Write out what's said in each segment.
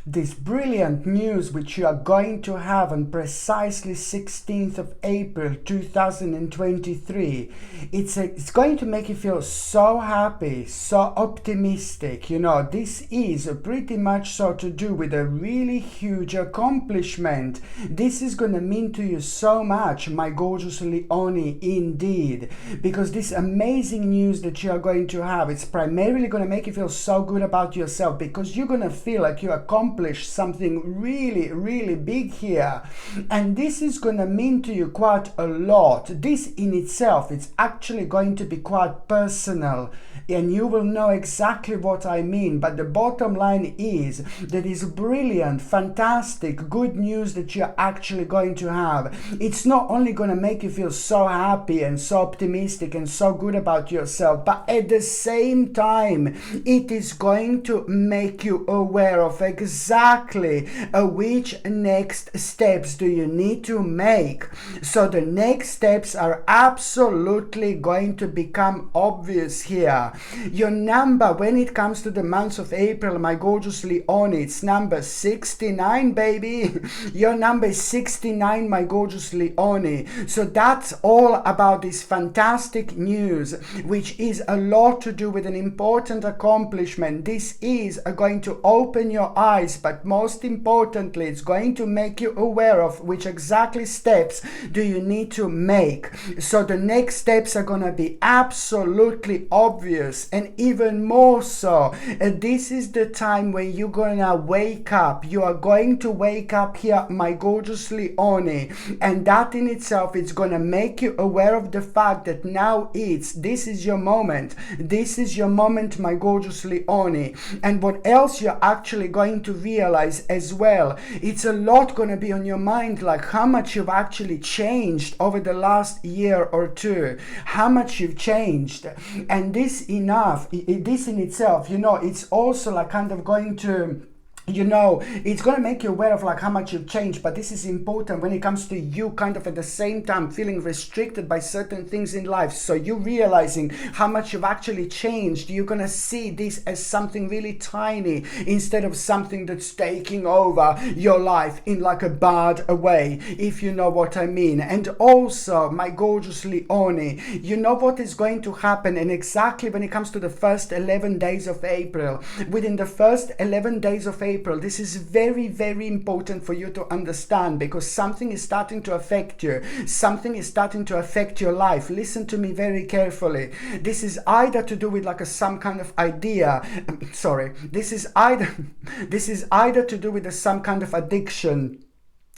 this brilliant news which you are going to have on precisely 16th of April 2023. It's going to make you feel so happy, so optimistic. You know, this is pretty much so to do with a really huge accomplishment. This is going to mean to you so much, my gorgeous Leone, indeed, because this amazing news that you are going to have, it's primarily going to make you feel so good about yourself, because you're going to feel like you accomplished something really, really big here. And this is going to mean to you quite a lot. This in itself, it's actually going to be quite personal, and you will know exactly what I mean. But the bottom line is that is brilliant, fantastic, good news that you're actually going to have. It's not only going to make you feel so happy and so optimistic and so good about yourself, but at the same time, it is going to make you aware of exactly which next steps do you need to make. So the next steps are absolutely going to become obvious here. Your number when it comes to the month of April, my gorgeous Leone, it's number 69, baby. Your number is 69, my gorgeous Leone. So that's all about this fantastic news, which is a lot to do with an important accomplishment. This is going to open your eyes, but most importantly, it's going to make you aware of which exactly steps do you need to make. So the next steps are going to be absolutely obvious, and even more so. This is the time when you're going to wake up. You are going to wake up here, my gorgeous Leone, and that in itself is going to make you aware of the fact that now this is your moment. This is your moment, my gorgeous Leone. And what else you're actually going to realize as well, it's a lot going to be on your mind, like how much you've actually changed over the last year or two, how much you've changed. And this in itself, you know, it's also like kind of going to, you know, it's going to make you aware of like how much you've changed. But this is important when it comes to you kind of at the same time feeling restricted by certain things in life. So you realizing how much you've actually changed, you're going to see this as something really tiny instead of something that's taking over your life in like a bad way, if you know what I mean. And also, my gorgeous Leone, you know what is going to happen, and exactly when it comes to the first 11 days of April, within the first 11 days of April, this is very, very important for you to understand, because something is starting to affect you. Something is starting to affect your life. Listen to me very carefully. This is either to do with like some kind of idea. This is either to do with some kind of addiction.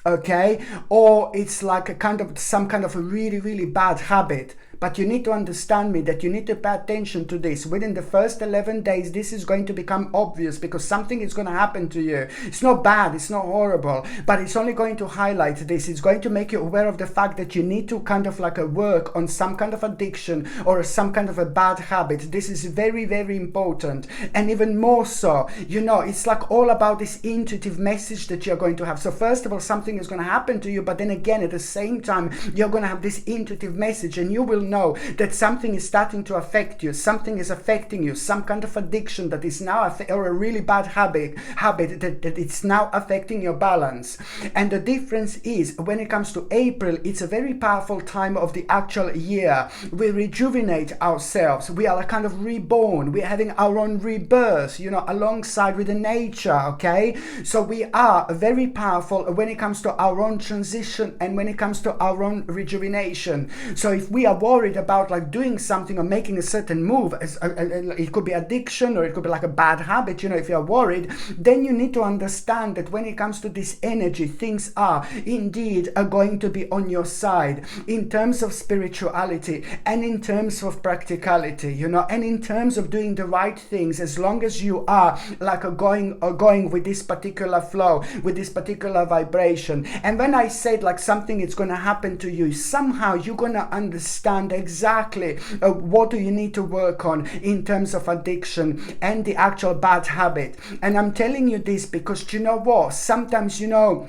Okay, or it's like a kind of some kind of a really, really bad habit. But you need to understand me that you need to pay attention to this. Within the first 11 days, this is going to become obvious, because something is going to happen to you. It's not bad, it's not horrible, but it's only going to highlight this. It's going to make you aware of the fact that you need to kind of like work on some kind of addiction or some kind of a bad habit. This is very, very important. And even more so, you know, it's like all about this intuitive message that you're going to have. So first of all, something is going to happen to you, but then again, at the same time, you're going to have this intuitive message, and you will know that something is starting to affect you. Something is affecting you. Some kind of addiction that is now or a really bad habit that it's now affecting your balance. And the difference is, when it comes to April, it's a very powerful time of the actual year. We rejuvenate ourselves. We are like kind of reborn. We're having our own rebirth, you know, alongside with the nature. Okay, so we are very powerful when it comes to our own transition and when it comes to our own rejuvenation. So if we are worried about like doing something or making a certain move, it could be addiction or it could be like a bad habit, you know, if you're worried, then you need to understand that when it comes to this energy, things are indeed going to be on your side in terms of spirituality and in terms of practicality, you know, and in terms of doing the right things, as long as you are like going with this particular flow, with this particular vibration. And when I said like something is going to happen to you, somehow you're going to understand exactly what do you need to work on in terms of addiction and the actual bad habit. And I'm telling you this because, you know what, sometimes, you know,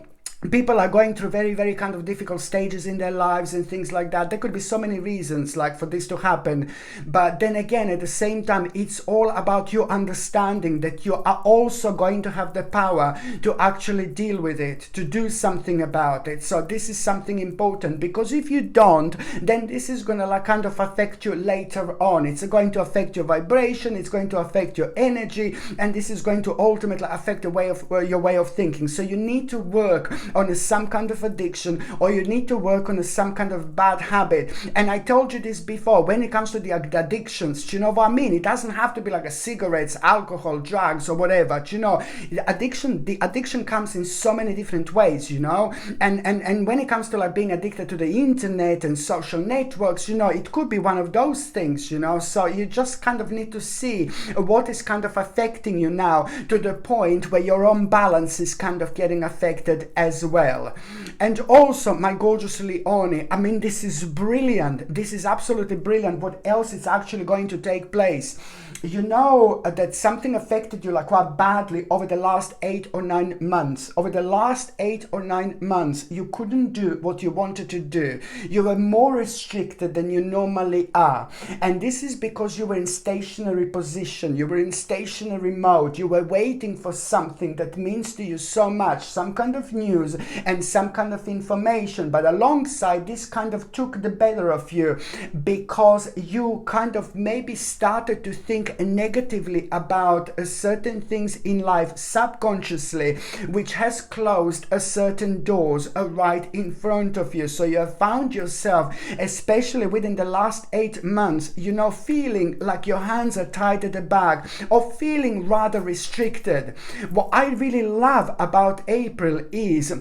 people are going through very, very kind of difficult stages in their lives and things like that. There could be so many reasons like for this to happen, but then again, at the same time, it's all about you understanding that you are also going to have the power to actually deal with it, to do something about it. So this is something important, because if you don't, then this is going to like kind of affect you later on. It's going to affect your vibration, it's going to affect your energy, and this is going to ultimately affect the way of your way of thinking. So you need to work on some kind of addiction, or you need to work on some kind of bad habit. And I told you this before, when it comes to the addictions, you know what I mean? It doesn't have to be like a cigarettes, alcohol, drugs, or whatever. You know, the addiction comes in so many different ways, you know. And when it comes to like being addicted to the internet and social networks, you know, it could be one of those things, you know. So you just kind of need to see what is kind of affecting you now, to the point where your own balance is kind of getting affected as well. And also, my gorgeous Leone, I mean, this is brilliant. This is absolutely brilliant. What else is actually going to take place? You know that something affected you like quite badly over the last 8 or 9 months. Over the last 8 or 9 months, you couldn't do what you wanted to do. You were more restricted than you normally are. And this is because you were in stationary position. You were in stationary mode. You were waiting for something that means to you so much, some kind of news and some kind of information. But alongside, this kind of took the better of you, because you kind of maybe started to think negatively about certain things in life subconsciously, which has closed certain doors right in front of you. So you have found yourself, especially within the last 8 months, you know, feeling like your hands are tied at the back, or feeling rather restricted. What I really love about April is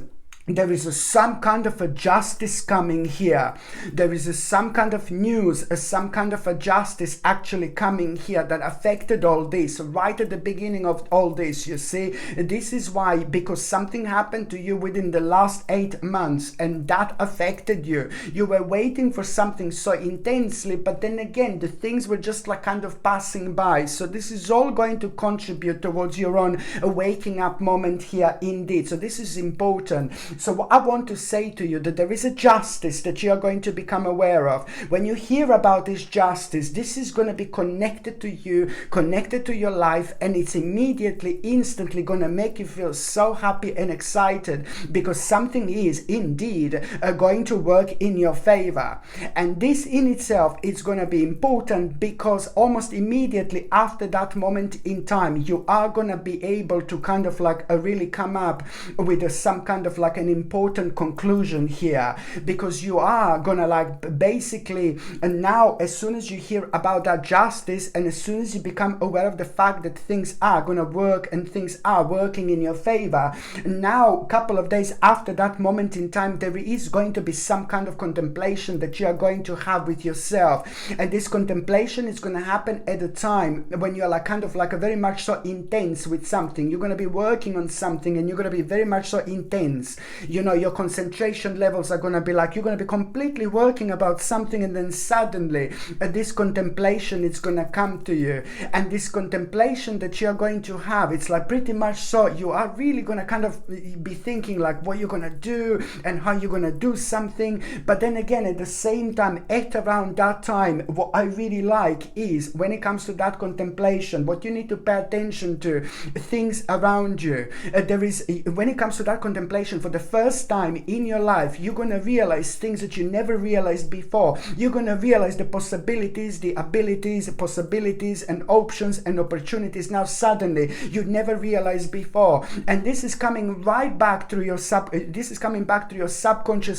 there is some kind of a justice coming here. There is some kind of news, some kind of a justice actually coming here that affected all this right at the beginning of all this. You see, this is why, because something happened to you within the last 8 months and that affected you. You were waiting for something so intensely, but then again, the things were just like kind of passing by. So this is all going to contribute towards your own waking up moment here indeed. So this is important. So what I want to say to you, that there is a justice that you are going to become aware of. When you hear about this justice, this is going to be connected to you, connected to your life, and it's immediately, instantly going to make you feel so happy and excited, because something is indeed going to work in your favor. And this in itself is going to be important, because almost immediately after that moment in time, you are going to be able to kind of like really come up with some kind of like an important conclusion here, because you are gonna like basically, and now as soon as you hear about that justice, and as soon as you become aware of the fact that things are gonna work and things are working in your favor, now a couple of days after that moment in time, there is going to be some kind of contemplation that you are going to have with yourself. And this contemplation is going to happen at a time when you're like kind of like a very much so intense with something. You're going to be working on something, and you're going to be very much so intense. You know, your concentration levels are going to be like, you're going to be completely working about something, and then suddenly this contemplation is going to come to you. And this contemplation that you're going to have, it's like pretty much so you are really going to kind of be thinking like what you're going to do and how you're going to do something. But then again, at the same time, at around that time, what I really like is when it comes to that contemplation, what you need to pay attention to, things around you. There is, when it comes to that contemplation, for the first time in your life, you're going to realize things that you never realized before. You're going to realize the possibilities, the abilities, possibilities and options and opportunities now suddenly you never realized before. And this is coming right back through your subconscious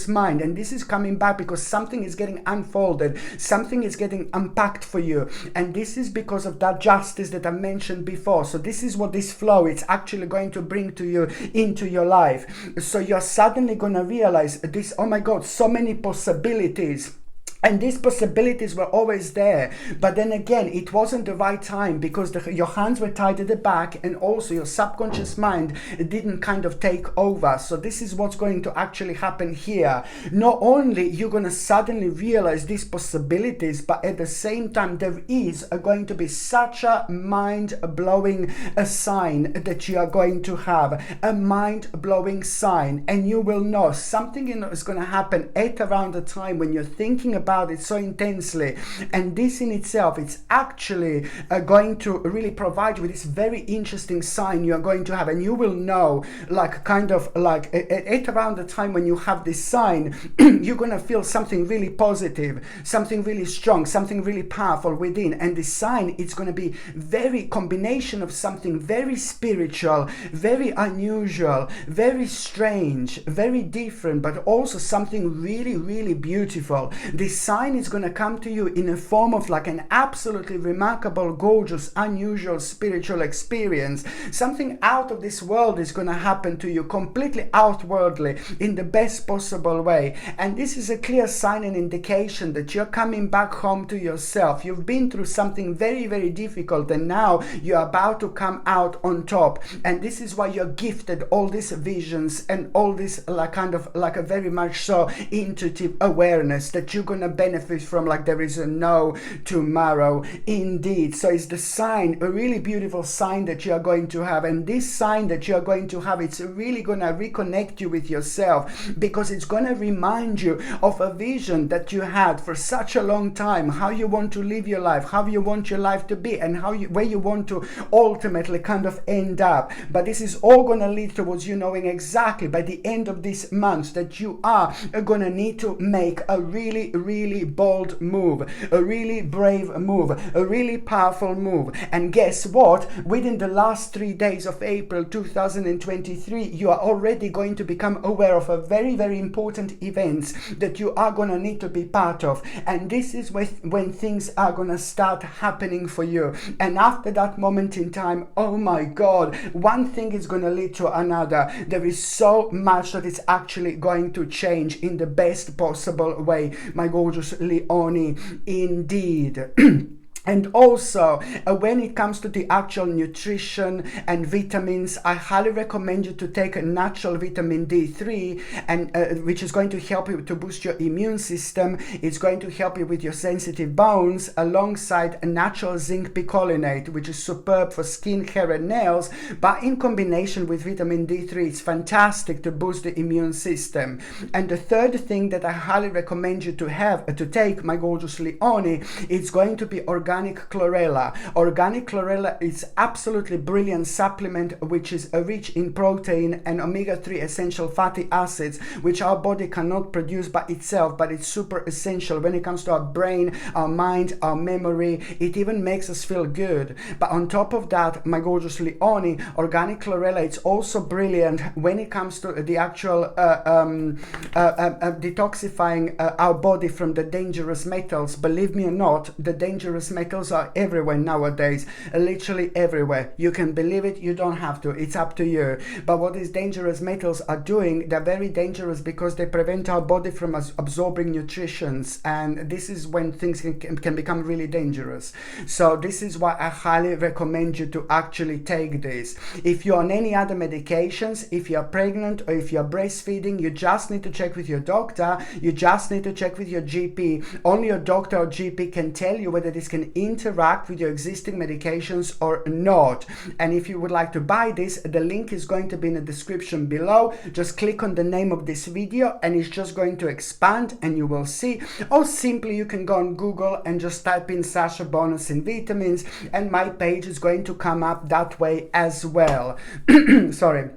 mind, and this is coming back because something is getting unfolded, something is getting unpacked for you, and this is because of that justice that I mentioned before. So this is what this flow is actually going to bring to you into your life. So you're suddenly going to realize this, oh my God, so many possibilities. And these possibilities were always there, but then again, it wasn't the right time, because your hands were tied at the back, and also your subconscious mind didn't kind of take over. So this is what's going to actually happen here. Not only you're going to suddenly realize these possibilities, but at the same time, there is going to be such a mind-blowing sign that you are going to have, a mind-blowing sign, and you will know something is going to happen at around the time when you're thinking about it so intensely. And this in itself, it's actually going to really provide you with this very interesting sign you are going to have. And you will know, like, kind of like at around the time when you have this sign, you're going to feel something really positive, something really strong, something really powerful within. And this sign, it's going to be very combination of something very spiritual, very unusual, very strange, very different, but also something really, really beautiful. This sign is going to come to you in a form of like an absolutely remarkable, gorgeous, unusual spiritual experience. Something out of this world is going to happen to you, completely outwardly, in the best possible way. And this is a clear sign and indication that you're coming back home to yourself. You've been through something very, very difficult, and now you're about to come out on top. And this is why you're gifted all these visions and all this like kind of like a very much so intuitive awareness that you're going to benefit from like there is no tomorrow indeed. So it's the sign, a really beautiful sign that you are going to have. And this sign that you are going to have, it's really going to reconnect you with yourself, because it's going to remind you of a vision that you had for such a long time, how you want to live your life, how you want your life to be, and where you want to ultimately kind of end up. But this is all going to lead towards you knowing exactly by the end of this month that you are going to need to make a really, really bold move, a really brave move, a really powerful move. And guess what? Within the last 3 days of April 2023, you are already going to become aware of a very, very important events that you are going to need to be part of. And this is when things are going to start happening for you. And after that moment in time, oh my God, one thing is going to lead to another. There is so much that is actually going to change in the best possible way, my gorgeous Leonie, indeed. And also, when it comes to the actual nutrition and vitamins, I highly recommend you to take a natural vitamin D3, and which is going to help you to boost your immune system. It's going to help you with your sensitive bones, alongside a natural zinc picolinate, which is superb for skin, hair, and nails. But in combination with vitamin D3, it's fantastic to boost the immune system. And the third thing that I highly recommend you to take, my gorgeous Leonie, it's going to be organic chlorella. Organic chlorella is absolutely brilliant supplement, which is rich in protein and omega-3 essential fatty acids, which our body cannot produce by itself, but it's super essential when it comes to our brain, our mind, our memory. It even makes us feel good. But on top of that, my gorgeous Leonie, organic chlorella, it's also brilliant when it comes to the actual detoxifying our body from the dangerous metals. Believe me or not, the dangerous metals are everywhere nowadays, literally everywhere. You can believe it, you don't have to, it's up to you. But what these dangerous metals are doing, they're very dangerous because they prevent our body from absorbing nutrients, and this is when things can become really dangerous. So this is why I highly recommend you to actually take this. If you're on any other medications, if you're pregnant or if you're breastfeeding, you just need to check with your doctor, you just need to check with your GP. Only your doctor or GP can tell you whether this can interact with your existing medications or not. And if you would like to buy this, the link is going to be in the description below. Just click on the name of this video and it's just going to expand and you will see. Or simply you can go on Google and just type in Sasha Bonasin vitamins and my page is going to come up that way as well. Sorry.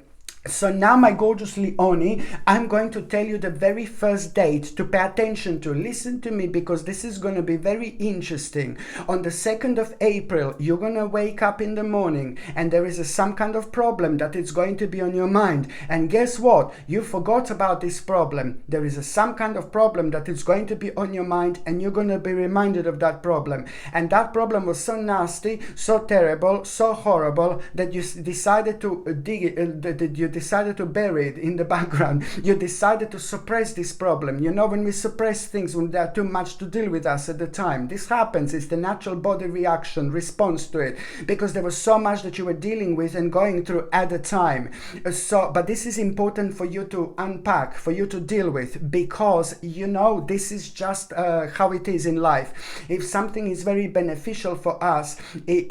So now, my gorgeous Leonie, I'm going to tell you the very first date to pay attention to. Listen to me, because this is going to be very interesting. On the 2nd of April, you're going to wake up in the morning and there is some kind of problem that is going to be on your mind. And guess what? You forgot about this problem. There is some kind of problem that is going to be on your mind and you're going to be reminded of that problem. And that problem was so nasty, so terrible, so horrible that you decided to dig it, that you decided to bury it in the background. You decided to suppress this problem. You know, when we suppress things, when there are too much to deal with us at the time, this happens. It's the natural body reaction, response to it, because there was so much that you were dealing with and going through at the time. But this is important for you to unpack, for you to deal with, because, you know, this is just how it is in life. If something is very beneficial for us,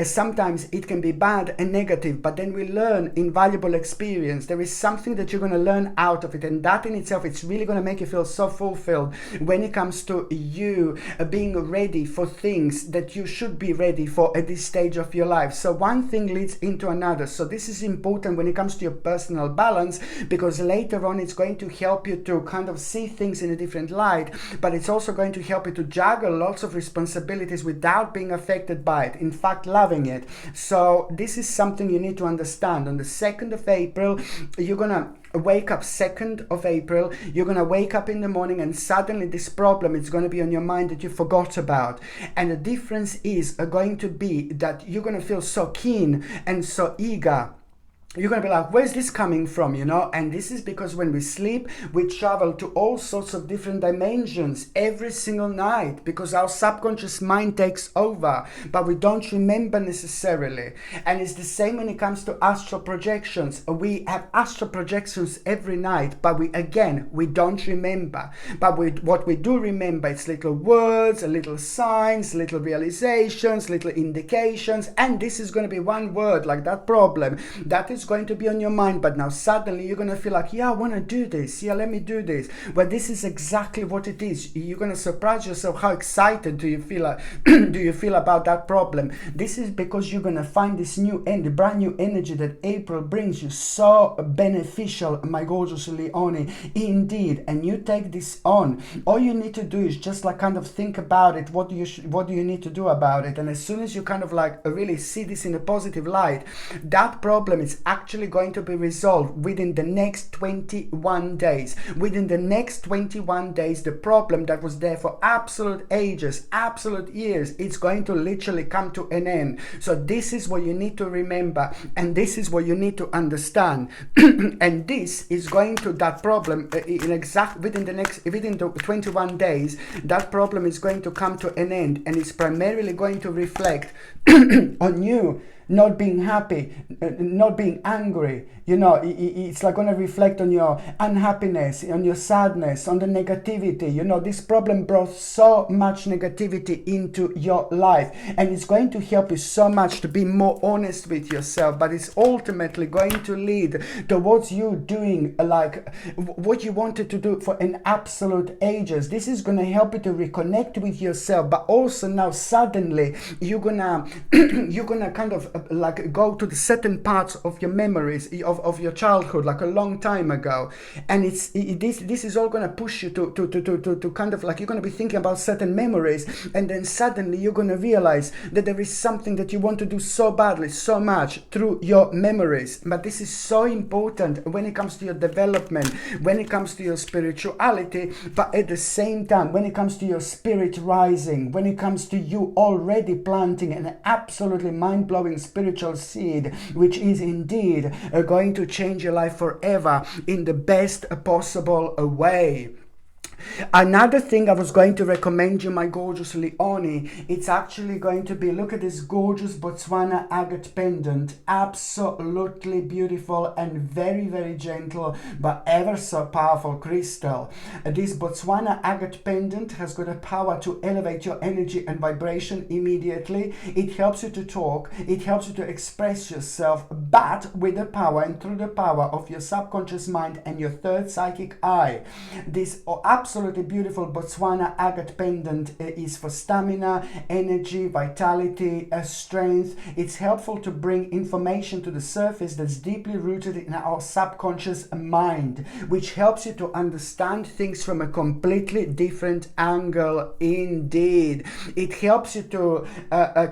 sometimes it can be bad and negative, but then we learn invaluable experience. There is something that you're going to learn out of it, and that in itself, it's really going to make you feel so fulfilled when it comes to you being ready for things that you should be ready for at this stage of your life. So one thing leads into another. So this is important when it comes to your personal balance, because later on it's going to help you to kind of see things in a different light, but it's also going to help you to juggle lots of responsibilities without being affected by it. In fact, loving it. So this is something you need to understand. On the 2nd of April, you're gonna wake up. 2nd of April, you're gonna wake up in the morning and suddenly this problem is going to be on your mind that you forgot about. And the difference is going to be that you're going to feel so keen and so eager. You're going to be like, where's this coming from, you know? And this is because when we sleep, we travel to all sorts of different dimensions every single night, because our subconscious mind takes over, but we don't remember necessarily. And it's the same when it comes to astral projections. We have astral projections every night, but we don't remember. But what we do remember, it's little words, little signs, little realizations, little indications. And this is going to be one word, like that problem, that is going to be on your mind, but now suddenly you're going to feel like, yeah, I want to do this, yeah, let me do this. Well, this is exactly what it is. You're going to surprise yourself. How excited do you feel about that problem? This is because you're going to find this brand new energy that April brings you, so beneficial, my gorgeous Leone, indeed. And you take this on. All you need to do is just like kind of think about it. What do you need to do about it? And as soon as you kind of like really see this in a positive light, that problem is actually going to be resolved within the next 21 days. Within the next 21 days, the problem that was there for absolute ages, absolute years, it's going to literally come to an end. So this is what you need to remember, and this is what you need to understand. And this is going to, that problem within the 21 days, that problem is going to come to an end, and it's primarily going to reflect on you not being happy, not being angry. You know, it's like going to reflect on your unhappiness, on your sadness, on the negativity. You know, this problem brought so much negativity into your life, and it's going to help you so much to be more honest with yourself, but it's ultimately going to lead towards you doing like what you wanted to do for an absolute ages. This is going to help you to reconnect with yourself, but also now suddenly you're gonna kind of like go to the certain parts of your memories of your childhood, like a long time ago, and this is all going to push you to kind of like, you're going to be thinking about certain memories, and then suddenly you're going to realize that there is something that you want to do so badly, so much through your memories. But this is so important when it comes to your development, when it comes to your spirituality, but at the same time when it comes to your spirit rising, when it comes to you already planting an absolutely mind-blowing spiritual seed, which is indeed going to change your life forever in the best possible way. Another thing I was going to recommend you, my gorgeous Leone, it's actually going to be, look at this gorgeous Botswana agate pendant. Absolutely beautiful and very, very gentle, but ever so powerful crystal. This Botswana agate pendant has got a power to elevate your energy and vibration immediately. It helps you to talk, it helps you to express yourself, but with the power and through the power of your subconscious mind and your third psychic eye. This absolutely beautiful Botswana agate pendant is for stamina, energy, vitality, strength. It's helpful to bring information to the surface that's deeply rooted in our subconscious mind, which helps you to understand things from a completely different angle indeed. It helps you to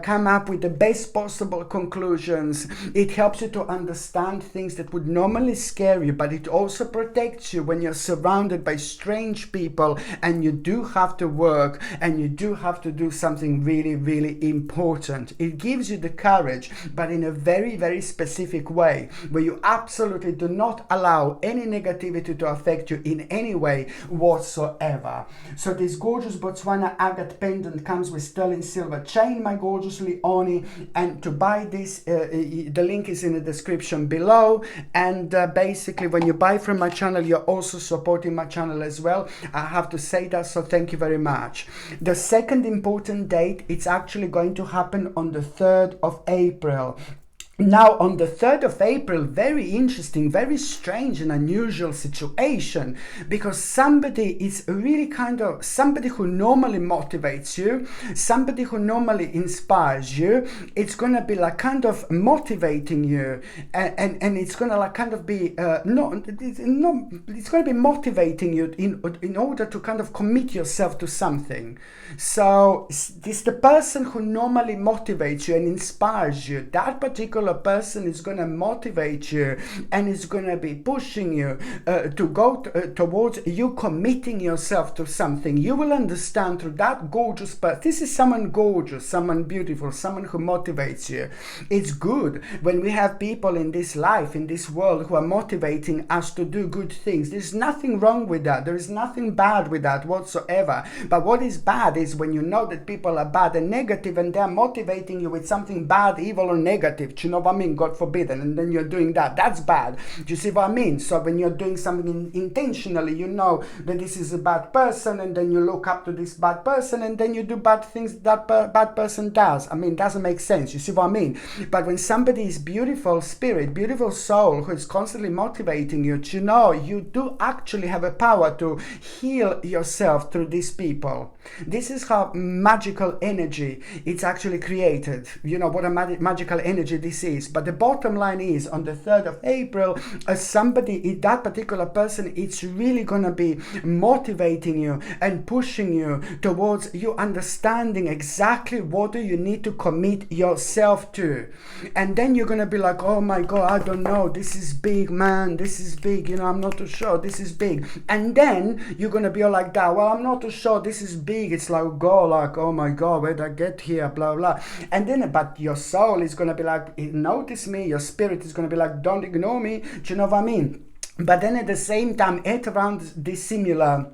come up with the best possible conclusions. It helps you to understand things that would normally scare you, but it also protects you when you're surrounded by strange people people, and you do have to work, and you do have to do something really, really important. It gives you the courage, but in a very, very specific way, where you absolutely do not allow any negativity to affect you in any way whatsoever. So this gorgeous Botswana agate pendant comes with sterling silver chain, my gorgeous Leonie, and to buy this, the link is in the description below. And basically, when you buy from my channel, you're also supporting my channel as well. I have to say that, so thank you very much. The second important date, it's actually going to happen on the 3rd of April. Now, on the 3rd of April, very interesting, very strange and unusual situation, because somebody is really kind of somebody who normally motivates you, somebody who normally inspires you. It's going to be like kind of motivating you, and it's going to like kind of be it's going to be motivating you in order to kind of commit yourself to something. So this the person who normally motivates you and inspires you. That particular person is going to motivate you and is going to be pushing you to go towards you committing yourself to something. You will understand through that gorgeous person. This is someone gorgeous, someone beautiful, someone who motivates you. It's good when we have people in this life, in this world, who are motivating us to do good things. There's nothing wrong with that. There is nothing bad with that whatsoever. But what is bad is when you know that people are bad and negative, and they're motivating you with something bad, evil, or negative. Do you know what I mean? God forbid. And then you're doing that. That's bad. Do you see what I mean? So when you're doing something intentionally, you know that this is a bad person, and then you look up to this bad person, and then you do bad things that bad person does. I mean, it doesn't make sense. You see what I mean? But when somebody is beautiful spirit, beautiful soul, who is constantly motivating you, you know, you do actually have a power to heal yourself through these people. This is how magical energy it's actually created. You know what a magical energy this is. But the bottom line is, on the 3rd of April, somebody, that particular person, it's really going to be motivating you and pushing you towards you understanding exactly what do you need to commit yourself to. And then you're going to be like, oh my God, I don't know, this is big, man, this is big, you know, I'm not too sure, this is big. And then you're going to be all like that, well, I'm not too sure, this is big. It's like, go like, oh my God, where did I get here, blah blah. And then, but your soul is going to be like, notice me. Your spirit is going to be like, don't ignore me. Do you know what I mean? But then at the same time, at around this similar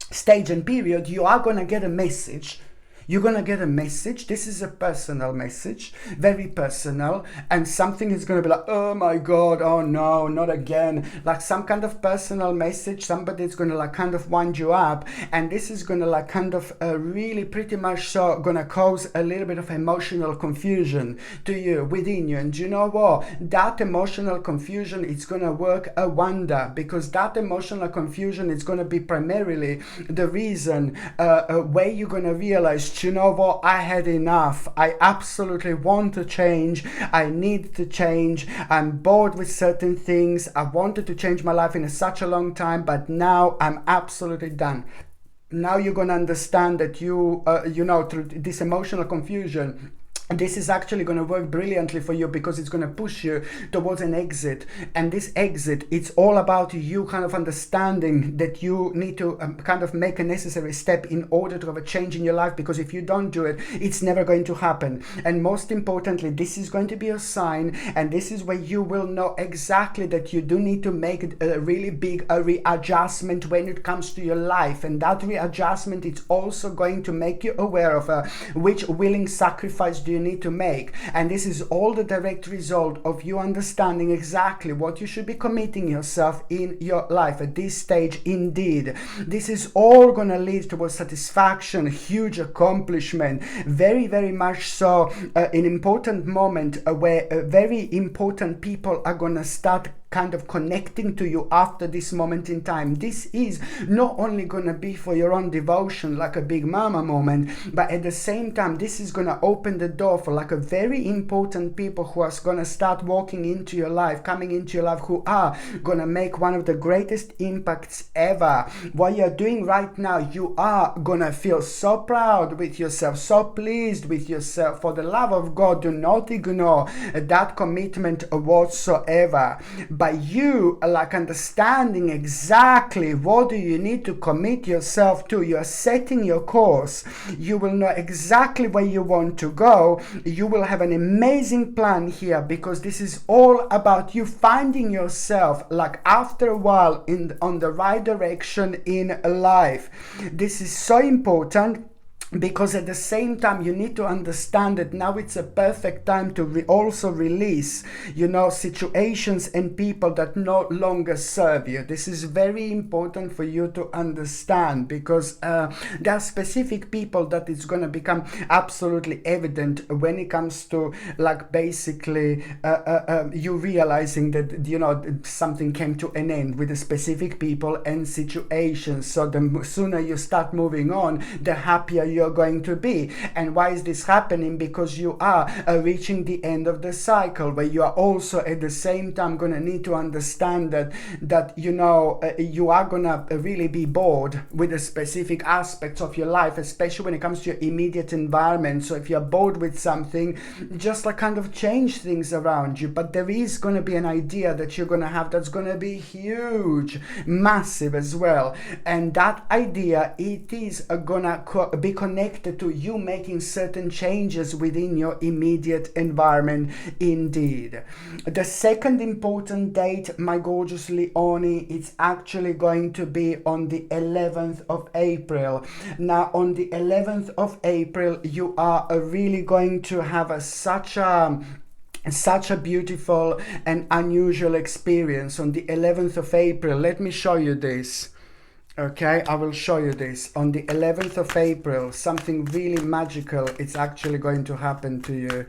stage and period, you are going to get a message. You're going to get a message. This is a personal message, very personal, and something is going to be like, oh my God, oh no, not again. Like some kind of personal message. Somebody is going to like kind of wind you up, and this is going to like kind of really pretty much so going to cause a little bit of emotional confusion to you, within you. And you know what? That emotional confusion, it's going to work a wonder, because that emotional confusion is going to be primarily the reason where you're going to realize, you know what, I had enough. I absolutely want to change. I need to change. I'm bored with certain things. I wanted to change my life in such a long time, but now I'm absolutely done. Now you're going to understand that you know, through this emotional confusion, this is actually going to work brilliantly for you, because it's going to push you towards an exit. And this exit, it's all about you kind of understanding that you need to kind of make a necessary step in order to have a change in your life, because if you don't do it, it's never going to happen. And most importantly, this is going to be a sign, and this is where you will know exactly that you do need to make a really big readjustment when it comes to your life. And that readjustment, it's also going to make you aware of which willing sacrifice do you need to make. And this is all the direct result of you understanding exactly what you should be committing yourself in your life at this stage. Indeed, this is all going to lead towards satisfaction, huge accomplishment, very, very much so an important moment where very important people are going to start kind of connecting to you after this moment in time. This is not only going to be for your own devotion, like a big mama moment, but at the same time, this is going to open the door for like a very important people who are going to start walking into your life, coming into your life, who are going to make one of the greatest impacts ever. What you're doing right now, you are going to feel so proud with yourself, so pleased with yourself. For the love of God, do not ignore that commitment whatsoever. by you like understanding exactly what do you need to commit yourself to. You're setting your course. You will know exactly where you want to go. You will have an amazing plan here, because this is all about you finding yourself like after a while on the right direction in life. This is so important, because at the same time you need to understand that now it's a perfect time to also release, situations and people that no longer serve you. This is very important for you to understand, because there are specific people that it's going to become absolutely evident when it comes to like basically you realizing that something came to an end with the specific people and situations. So the sooner you start moving on, the happier you're going to be. And why is this happening? Because you are reaching the end of the cycle, where you are also at the same time going to need to understand that you are going to really be bored with the specific aspects of your life, especially when it comes to your immediate environment. So if you're bored with something, just like kind of change things around you. But there is going to be an idea that you're going to have that's going to be huge, massive as well. And that idea, it is going to be connected to you making certain changes within your immediate environment indeed. The second important date, my gorgeous Leone, it's actually going to be on the 11th of April. Now on the 11th of April, you are really going to have such a beautiful and unusual experience on the 11th of April. Let me show you this. Okay, I will show you this. On the 11th of April, something really magical is actually going to happen to you.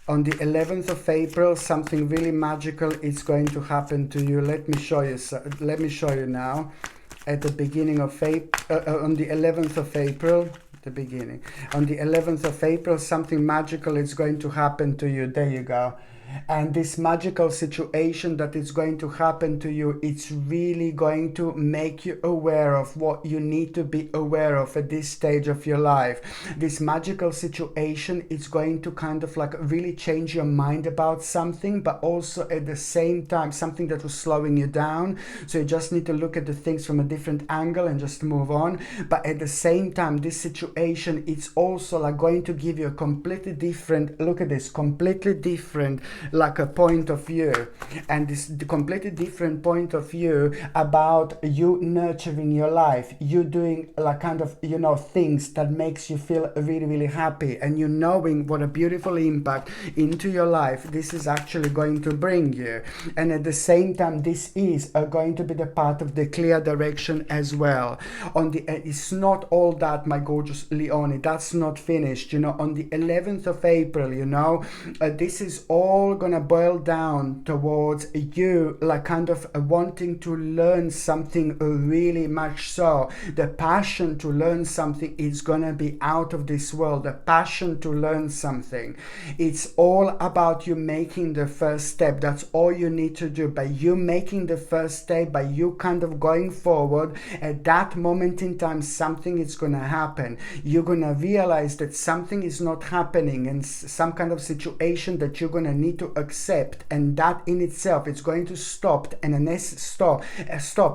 On the 11th of April, something really magical is going to happen to you. Let me show you now. At the beginning of on the 11th of April, on the 11th of April, something magical is going to happen to you. There you go. And this magical situation that is going to happen to you, it's really going to make you aware of what you need to be aware of at this stage of your life. This magical situation is going to kind of like really change your mind about something, but also at the same time something that was slowing you down. So you just need to look at the things from a different angle and just move on. But at the same time, this situation, it's also like going to give you a completely different, look at this, completely different like a point of view. And this the completely different point of view about you nurturing your life, you doing like kind of things that makes you feel really, really happy, and you knowing what a beautiful impact into your life this is actually going to bring you. And at the same time, this is going to be the part of the clear direction as well. On the it's not all that, my gorgeous Leone, that's not finished. On the 11th of April, this is all gonna boil down towards you like kind of wanting to learn something really much so. The passion to learn something is gonna be out of this world. The passion to learn something, it's all about you making the first step. That's all you need to do. By you making the first step, by you kind of going forward, at that moment in time something is gonna happen. You're gonna realize that something is not happening, and some kind of situation that you're gonna need to accept, and that in itself it's going to stop an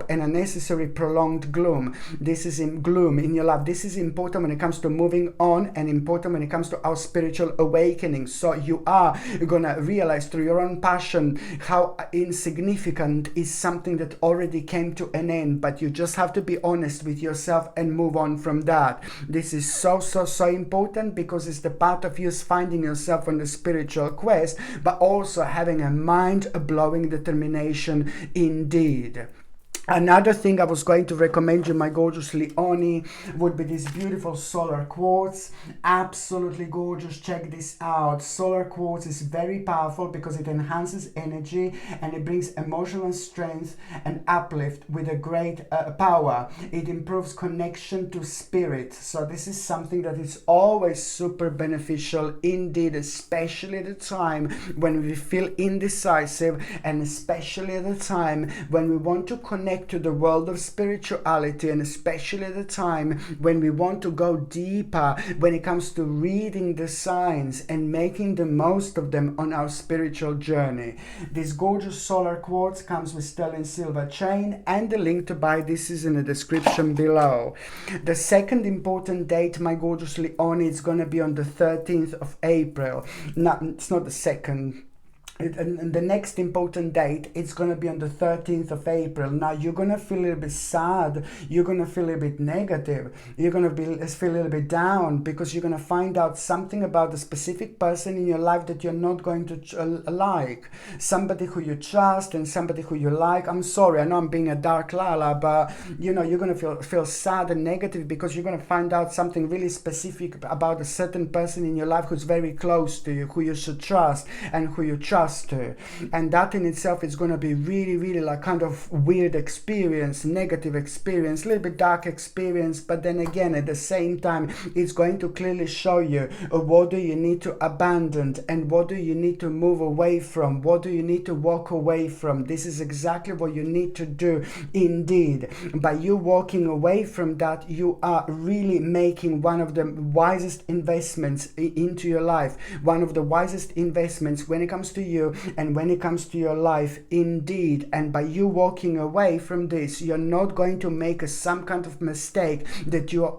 unnecessary prolonged gloom. This is in gloom in your life. This is important when it comes to moving on, and important when it comes to our spiritual awakening. So you are gonna realize through your own passion how insignificant is something that already came to an end, but you just have to be honest with yourself and move on from that. This is so important, because it's the part of you finding yourself on the spiritual quest, but also having a mind-blowing determination indeed. Another thing I was going to recommend you, my gorgeous Leone, would be this beautiful solar quartz. Absolutely gorgeous. Check this out. Solar quartz is very powerful because it enhances energy and it brings emotional strength and uplift with a great power. It improves connection to spirit. So this is something that is always super beneficial indeed, especially at the time when we feel indecisive, and especially at the time when we want to connect connect to the world of spirituality, and especially at the time when we want to go deeper when it comes to reading the signs and making the most of them on our spiritual journey. This gorgeous solar quartz comes with sterling silver chain, and the link to buy this is in the description below. The second important date, my gorgeous Leone, it's going to be on the 13th of April. No, it's not the second. And the next important date, it's going to be on the 13th of April. Now, you're going to feel a little bit sad. You're going to feel a little bit negative. You're going to feel a little bit down because you're going to find out something about a specific person in your life that you're not going to like. Somebody who you trust and somebody who you like. I'm sorry, I know I'm being a dark Lala, but you know, you're going to feel sad and negative because you're going to find out something really specific about a certain person in your life who's very close to you, who you should trust and who you trust to. And that in itself is going to be really like kind of weird experience, negative experience, a little bit dark experience, but then again at the same time it's going to clearly show you what do you need to abandon and what do you need to move away from, what do you need to walk away from. This is exactly what you need to do. Indeed, by you walking away from that, you are really making one of the wisest investments into your life, one of the wisest investments when it comes to you and when it comes to your life. Indeed, and by you walking away from this, you're not going to make some kind of mistake that you're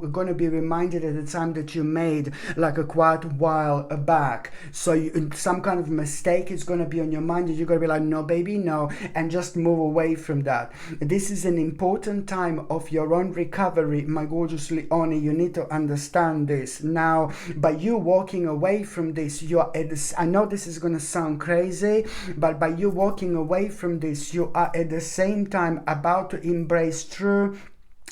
going to be reminded at the time that you made like a quite while back. So some kind of mistake is going to be on your mind and you're going to be like, no baby, no, and just move away from that. This is an important time of your own recovery, my gorgeous Leone. You need to understand this. Now, by you walking away from this, you're at this, I know this is going to sound crazy, but by you walking away from this, you are at the same time about to embrace true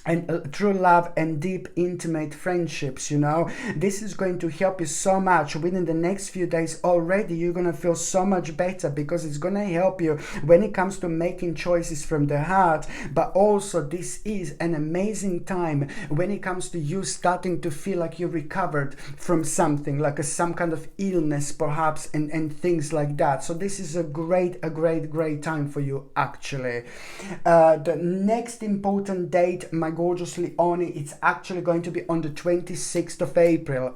love and deep intimate friendships. You know, this is going to help you so much within the next few days. Already you're going to feel so much better because it's going to help you when it comes to making choices from the heart. But also this is an amazing time when it comes to you starting to feel like you recovered from something like some kind of illness perhaps, and things like that. So this is a great time for you actually. The next important date, my gorgeous Leone, it's actually going to be on the 26th of April.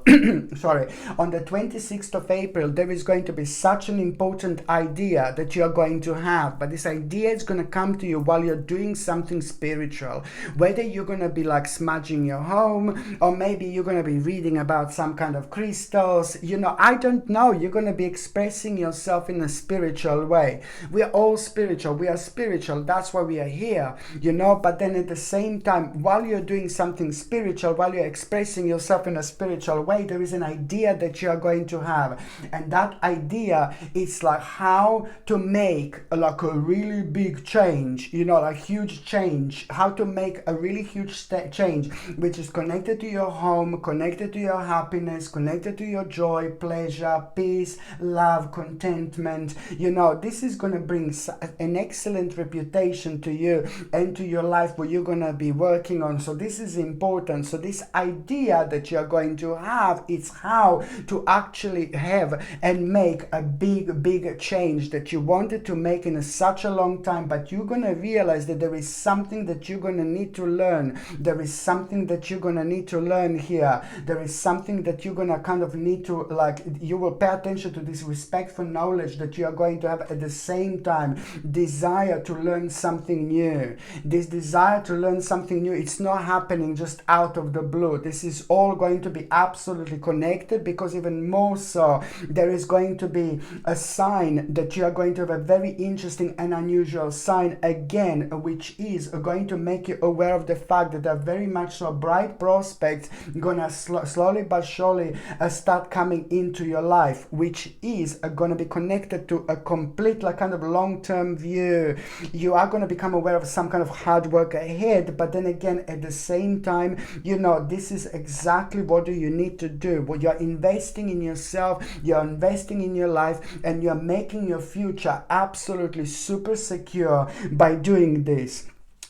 Sorry, on the 26th of April, there is going to be such an important idea that you're going to have. But this idea is going to come to you while you're doing something spiritual. Whether you're going to be like smudging your home, or maybe you're going to be reading about some kind of crystals. You know, I don't know. You're going to be expressing yourself in a spiritual way. We are all spiritual. We are spiritual. That's why we are here, you know. But then at the same time, while you're doing something spiritual, while you're expressing yourself in a spiritual way, there is an idea that you are going to have. And that idea is like how to make like a really big change, you know, like huge change, how to make a really huge change, which is connected to your home, connected to your happiness, connected to your joy, pleasure, peace, love, contentment. You know, this is going to bring an excellent reputation to you and to your life where you're going to be working on. So this is important. So this idea that you're going to have is how to actually have and make a big change that you wanted to make in such a long time, but you're going to realize that there is something that you're going to need to learn. There is something that you're going to need to learn here. There is something that you're going to kind of need to, like, you will pay attention to this respectful knowledge that you are going to have at the same time desire to learn something new. This desire to learn something new, it's not happening just out of the blue. This is all going to be absolutely connected, because even more so, there is going to be a sign that you are going to have a very interesting and unusual sign again, which is going to make you aware of the fact that there are very much so bright prospects gonna slowly but surely start coming into your life, which is going to be connected to a complete like kind of long-term view. You are going to become aware of some kind of hard work ahead, but then again at the same time, you know, this is exactly what you need to do. Well, you're investing in yourself, you're investing in your life, and you're making your future absolutely super secure by doing this.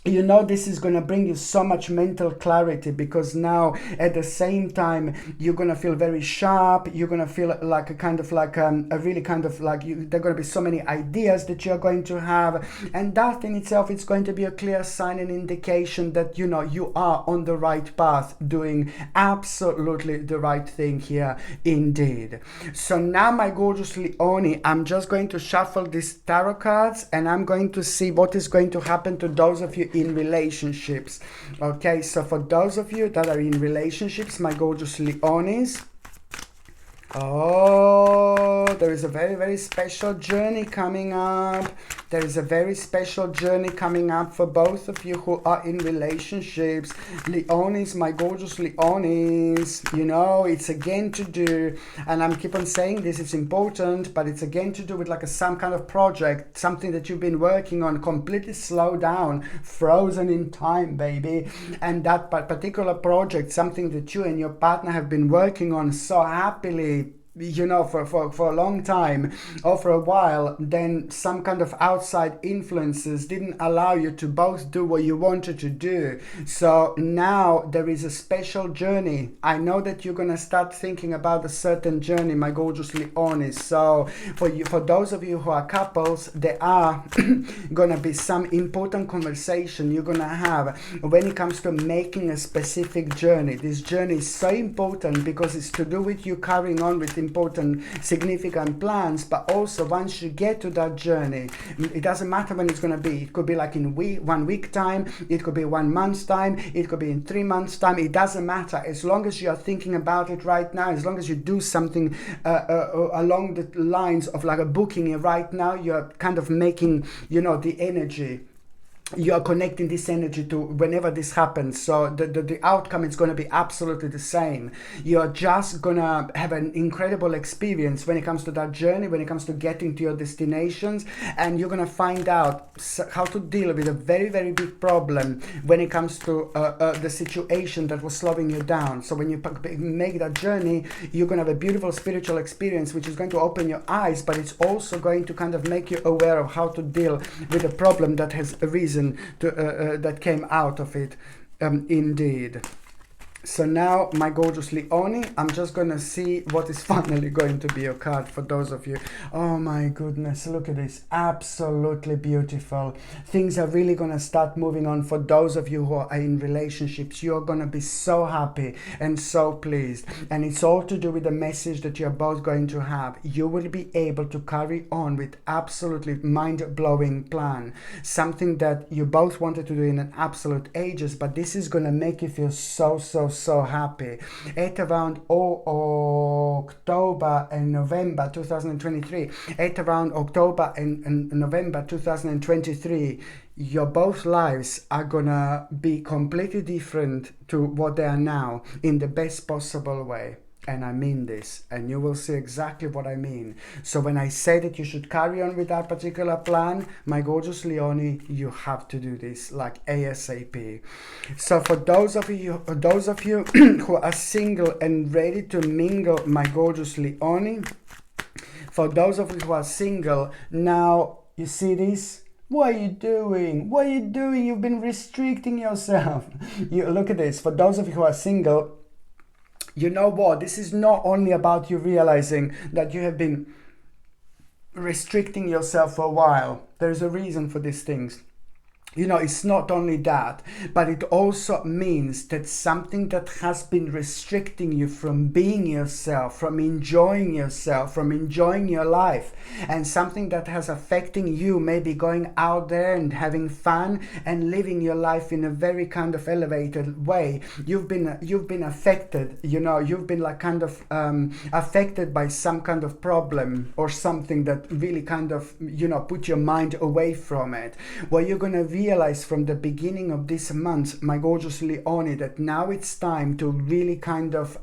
you know, this is going to bring you so much mental clarity, because now at the same time you're going to feel very sharp. You're going to feel like a kind of like a really kind of like there are going to be so many ideas that you're going to have, and that in itself, it's going to be a clear sign and indication that, you know, you are on the right path, doing absolutely the right thing here indeed. So now, my gorgeous Leone, I'm just going to shuffle these tarot cards, and I'm going to see what is going to happen to those of you in relationships. Okay, so for those of you that are in relationships, my gorgeous Leones, oh, there is a very, very special journey coming up. There is a very special journey coming up for both of you who are in relationships. Leones, my gorgeous Leones, you know, it's again to do, and I'm keep on saying this, it's important, but it's again to do with like some kind of project, something that you've been working on, completely slowed down, frozen in time, baby. And that particular project, something that you and your partner have been working on so happily, you know, for a long time or for a while, then some kind of outside influences didn't allow you to both do what you wanted to do. So now there is a special journey. I know that you're gonna start thinking about a certain journey, my gorgeous Leones. So for those of you who are couples, there are gonna be some important conversation you're gonna have when it comes to making a specific journey. This journey is so important because it's to do with you carrying on with important, significant plans, but also once you get to that journey, it doesn't matter when it's going to be. It could be like in 1 week time, it could be 1 month's time, it could be in 3 months time. It doesn't matter, as long as you are thinking about it right now, as long as you do something along the lines of like a booking it right now, you're kind of making, you know, the energy. You are connecting this energy to whenever this happens. So the outcome is going to be absolutely the same. You're just going to have an incredible experience when it comes to that journey, when it comes to getting to your destinations. And you're going to find out how to deal with a very, very big problem when it comes to the situation that was slowing you down. So when you make that journey, you're going to have a beautiful spiritual experience, which is going to open your eyes, but it's also going to kind of make you aware of how to deal with a problem that has arisen that came out of it, indeed. So now, my gorgeous Leone, I'm just going to see what is finally going to be your card for those of you. Oh my goodness, look at this. Absolutely beautiful. Things are really going to start moving on for those of you who are in relationships. You're going to be so happy and so pleased. And it's all to do with the message that you're both going to have. You will be able to carry on with absolutely mind-blowing plan. Something that you both wanted to do in an absolute ages, but this is going to make you feel so happy. At around October and November 2023, at around October and November 2023, your both lives are gonna be completely different to what they are now, in the best possible way. And I mean this, and you will see exactly what I mean. So when I say that you should carry on with that particular plan, my gorgeous Leone, you have to do this like ASAP. So for those of you who are single and ready to mingle, my gorgeous Leone, for those of you who are single, now you see this? What are you doing? What are you doing? You've been restricting yourself. You look at this. For those of you who are single, you know what? This is not only about you realizing that you have been restricting yourself for a while. There's a reason for these things. You know, it's not only that, but it also means that something that has been restricting you from being yourself, from enjoying your life, and something that has affecting you, maybe going out there and having fun and living your life in a very kind of elevated way. You've been affected, you know, you've been like kind of affected by some kind of problem or something that really kind of, you know, put your mind away from it. Well, you're going to realize from the beginning of this month, my gorgeous Leone, that now it's time to really kind of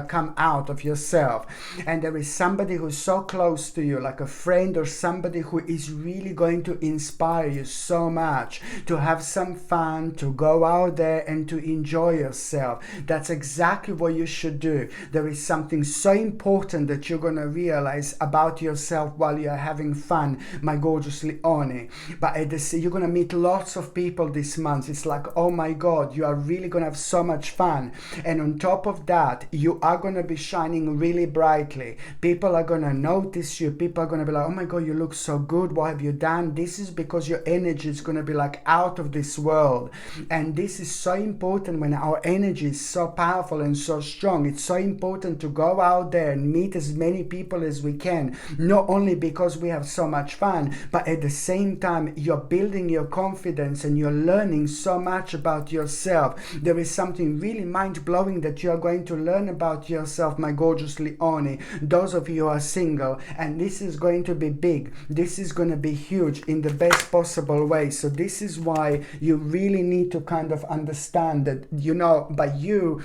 come out of yourself. And there is somebody who's so close to you, like a friend or somebody who is really going to inspire you so much to have some fun, to go out there and to enjoy yourself. That's exactly what you should do. There is something so important that you're going to realize about yourself while you're having fun, my gorgeous Leone. But you're going to meet lots of people this month. It's like, oh my God, you are really going to have so much fun. And on top of that, you are going to be shining really brightly. People are going to notice you. People are going to be like, oh my God, you look so good. What have you done? This is because your energy is going to be like out of this world. And this is so important when our energy is so powerful and so strong. It's so important to go out there and meet as many people as we can, not only because we have so much fun, but at the same time you're building your confidence and you're learning so much about yourself. There is something really mind-blowing that you are going to learn about yourself, my gorgeous Leone, those of you who are single, and this is going to be big. This is going to be huge in the best possible way. So this is why you really need to kind of understand that, you know, by you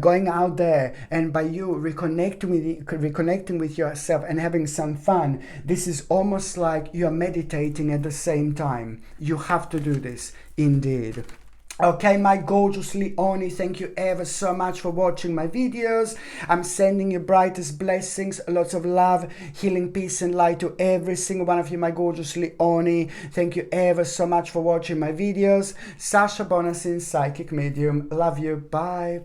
going out there and by you reconnecting with yourself and having some fun, this is almost like you're meditating at the same time. You have to do this, indeed. Okay, my gorgeous Leone, thank you ever so much for watching my videos. I'm sending you brightest blessings, lots of love, healing, peace and light to every single one of you, my gorgeous Leone. Thank you ever so much for watching my videos. Sasha Bonasin, Psychic Medium. Love you. Bye.